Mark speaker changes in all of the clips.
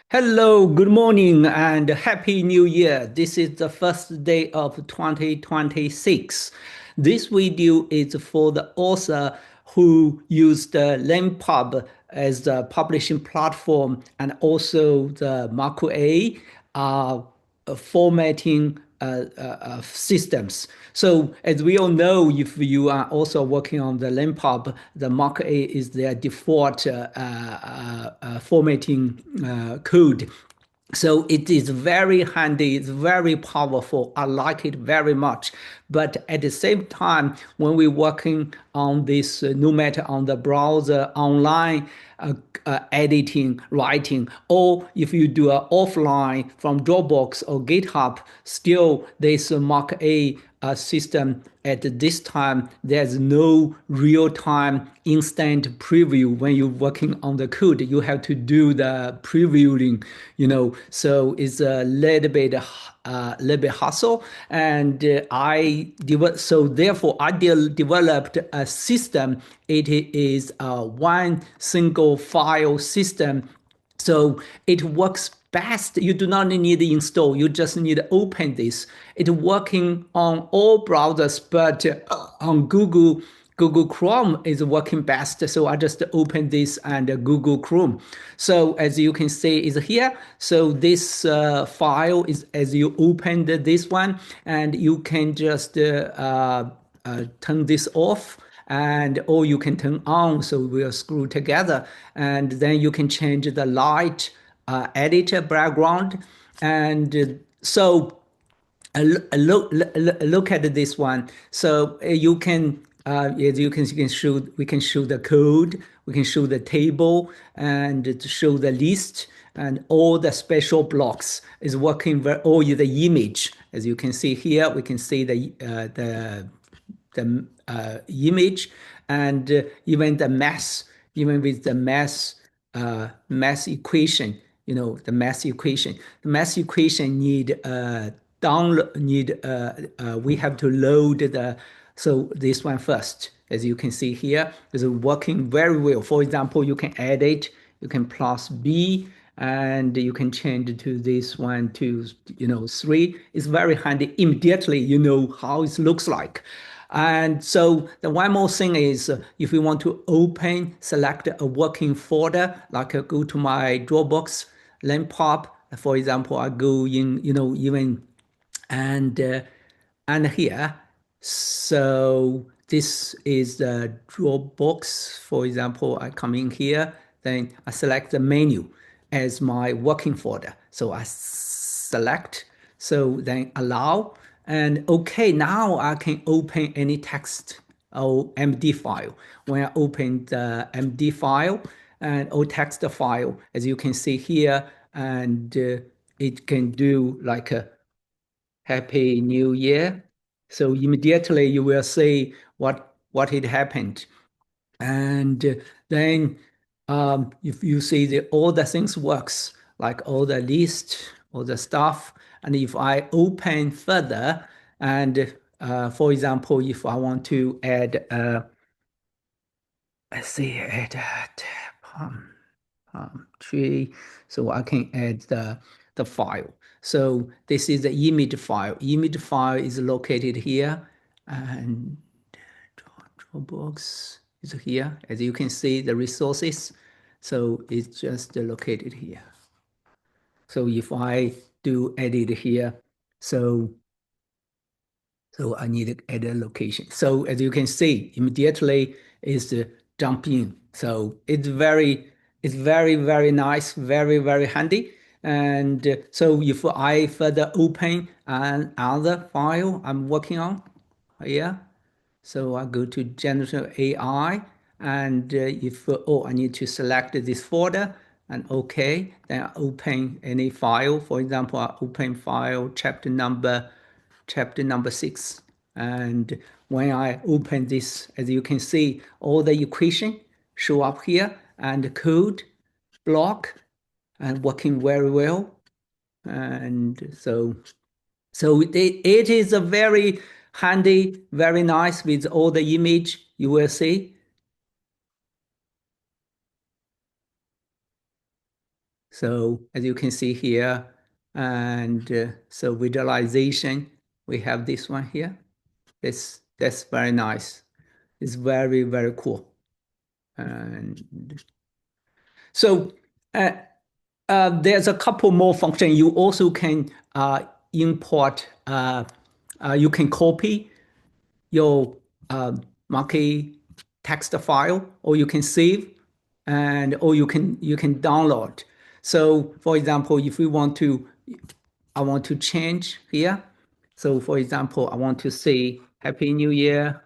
Speaker 1: Hello, good morning, and Happy New Year. This is the first day of 2026. This video is for the author who used Leanpub as the publishing platform and also the Markua formatting systems. So as we all know, if you are also working on the Leanpub, the Mark A is their default formatting code. So it is very handy, it's very powerful. I like it very much. But at the same time, when we're working on this, no matter on the browser, online, editing, writing, or if you do an offline from Dropbox or GitHub, still there's a Mark A system at this time. There's no real-time instant preview when you're working on the code. You have to do the previewing, so it's a little bit hustle. And so therefore I developed a system. It is a one single file system, so it works best. You do not need to install. You just need to open this. It's working on all browsers, but on Google Chrome is working best. So I just open this and Google Chrome. So as you can see is here. So this file is as you opened this one, and you can just turn this off, and or you can turn on, so we'll screw together, and then you can change the light editor background. And so look at this one. So you can as you can show, we can show the code, we can show the table, and to show the list, and all the special blocks is working very, or the image. As you can see here, we can see the image, and even the mass, even with the mass equation, the mass equation need download, we have to load so this one first. As you can see here, is working very well. For example, you can edit, you can plus B, and you can change to this one to 3. It's very handy. Immediately you know how it looks like. And so the one more thing is, if you want to open, select a working folder, like go to my Dropbox, Leanpub, for example. I go in, even, and here. So this is the Dropbox. For example, I come in here, then I select the menu as my working folder. So I select, so then allow, and okay, now I can open any text or MD file. When I open the MD file and or text file, as you can see here, and it can do like a Happy New Year. So immediately you will see what had happened. And then if you see all the things works, like all the list, all the stuff, and if I open further, and for example, if I want to add, let's see, add tree, so I can add the file. So this is the image file. Image file is located here, and Dropbox is here. As you can see, the resources. So it's just located here. So if I do edit here, so I need to add a location. So as you can see, immediately is jump in. So it's very nice, very handy. And so if I further open another file I'm working on here, so I go to generative AI, and if I need to select this folder, and okay, then I open any file. For example, I open file chapter number 6, and when I open this, as you can see, all the equation show up here, and code block, and working very well. And so it is a very handy, very nice with all the image you will see. So as you can see here, and so visualization, we have this one here. That's very nice. It's very, very cool. And so there's a couple more functions. You also can import, you can copy your market text file, or you can save, and or you can download. So for example, if we want to, I want to change here. So for example, I want to say Happy New Year.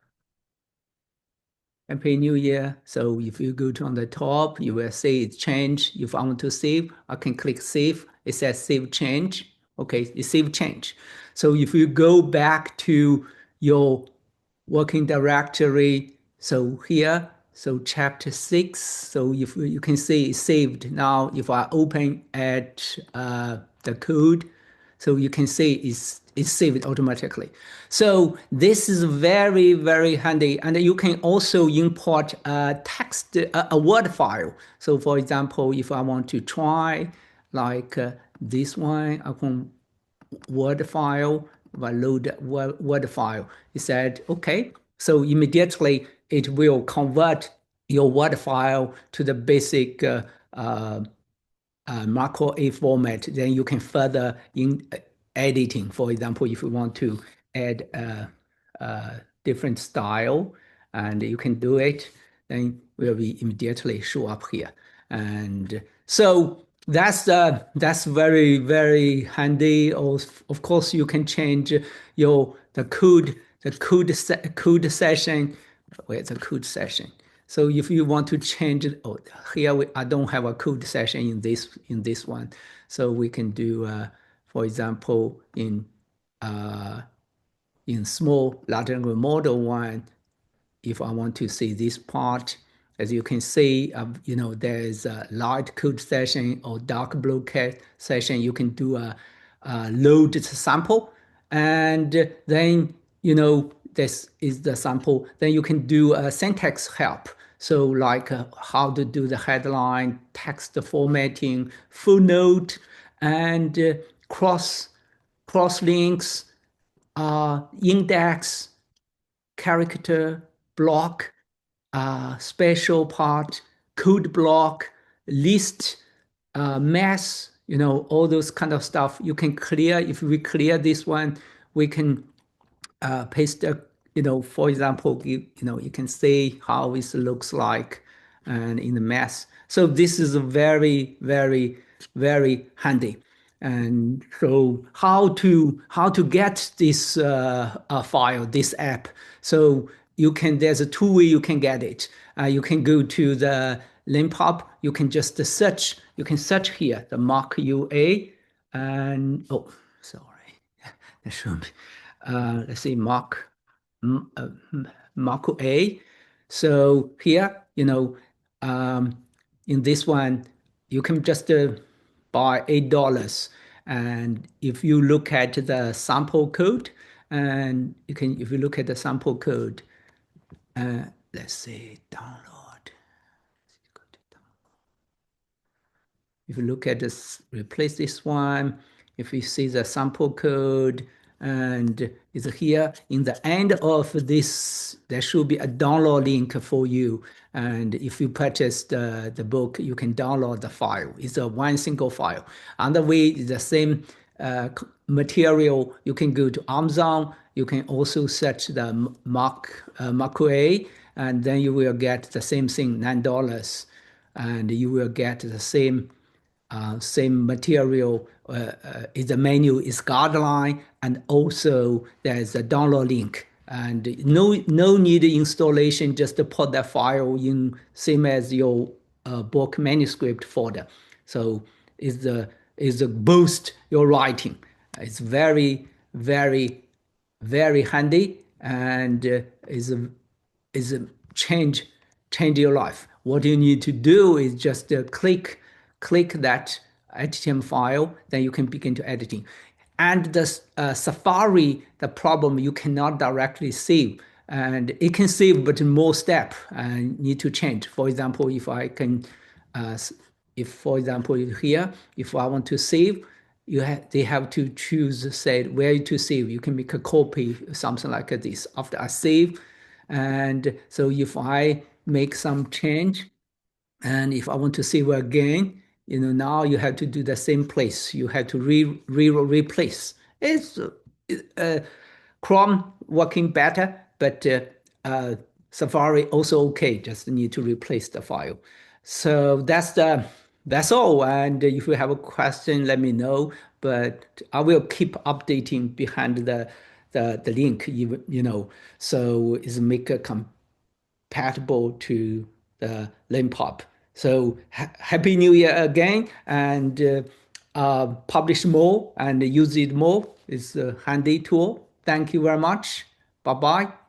Speaker 1: Happy New Year. So if you go to on the top, you will see it's change. If I want to save, I can click save. It says save change. Okay, it's save change. So if you go back to your working directory, so here, so chapter 6, so if you can see it's saved. Now, if I open at the code, so you can see it's saved automatically. So this is very, very handy. And you can also import a text, a Word file. So for example, if I want to try like this one, I can Word file, if I load Word file, it said, okay, so immediately it will convert your Word file to the basic Markua A format. Then you can further in editing. For example, if you want to add a different style, and you can do it, then will be immediately show up here. And so that's very, very handy. Of course, you can change the code session. Where's the code session? So if you want to change it, oh, here I don't have a code session in this one, so we can do, for example, in small large language model one, if I want to see this part, as you can see, there's a light code session or dark blue session. You can do a load sample, and then, this is the sample. Then you can do a syntax help. So like how to do the headline, text formatting, footnote, and crosslinks, index, character, block, special part, code block, list, mass, all those kind of stuff. You can clear, if we clear this one, we can paste, for example, you can see how it looks like and in the mass. So this is very, very, very handy. And so how to get this file, this app. So there's a two way you can get it. You can go to the Leanpub. You can just search. You can search here the Markua, and oh, sorry, that should be. Let's see, Markua. So here, in this one, you can just buy $8. And if you look at the sample code, and if you look at the sample code, let's say download. If you look at this, replace this one, if you see the sample code, and it's here in the end of this, there should be a download link for you. And if you purchase the book, you can download the file. It's a one single file. On the way, the same material, you can go to Amazon. You can also search the Markua, and then you will get the same thing, $9. And you will get the same material. Is the menu is guideline, and also there's a download link, and no need installation. Just to put that file in, same as your book manuscript folder. So is a boost your writing. It's very, very, very handy, and is a change your life. What you need to do is just click that HTML file, then you can begin to editing. And the Safari, the problem, you cannot directly save, and it can save, but more step and need to change. For example, if I can if for example here, if I want to save, they have to choose say where to save. You can make a copy, something like this. After I save, and so if I make some change, and if I want to save again, now you have to do the same place. You have to replace. It's Chrome working better, but Safari also okay. Just need to replace the file. So that's all. And if you have a question, let me know. But I will keep updating behind the link. So it's make a compatible to the Leanpub. So happy New Year again, and publish more and use it more. It's a handy tool. Thank you very much. Bye bye.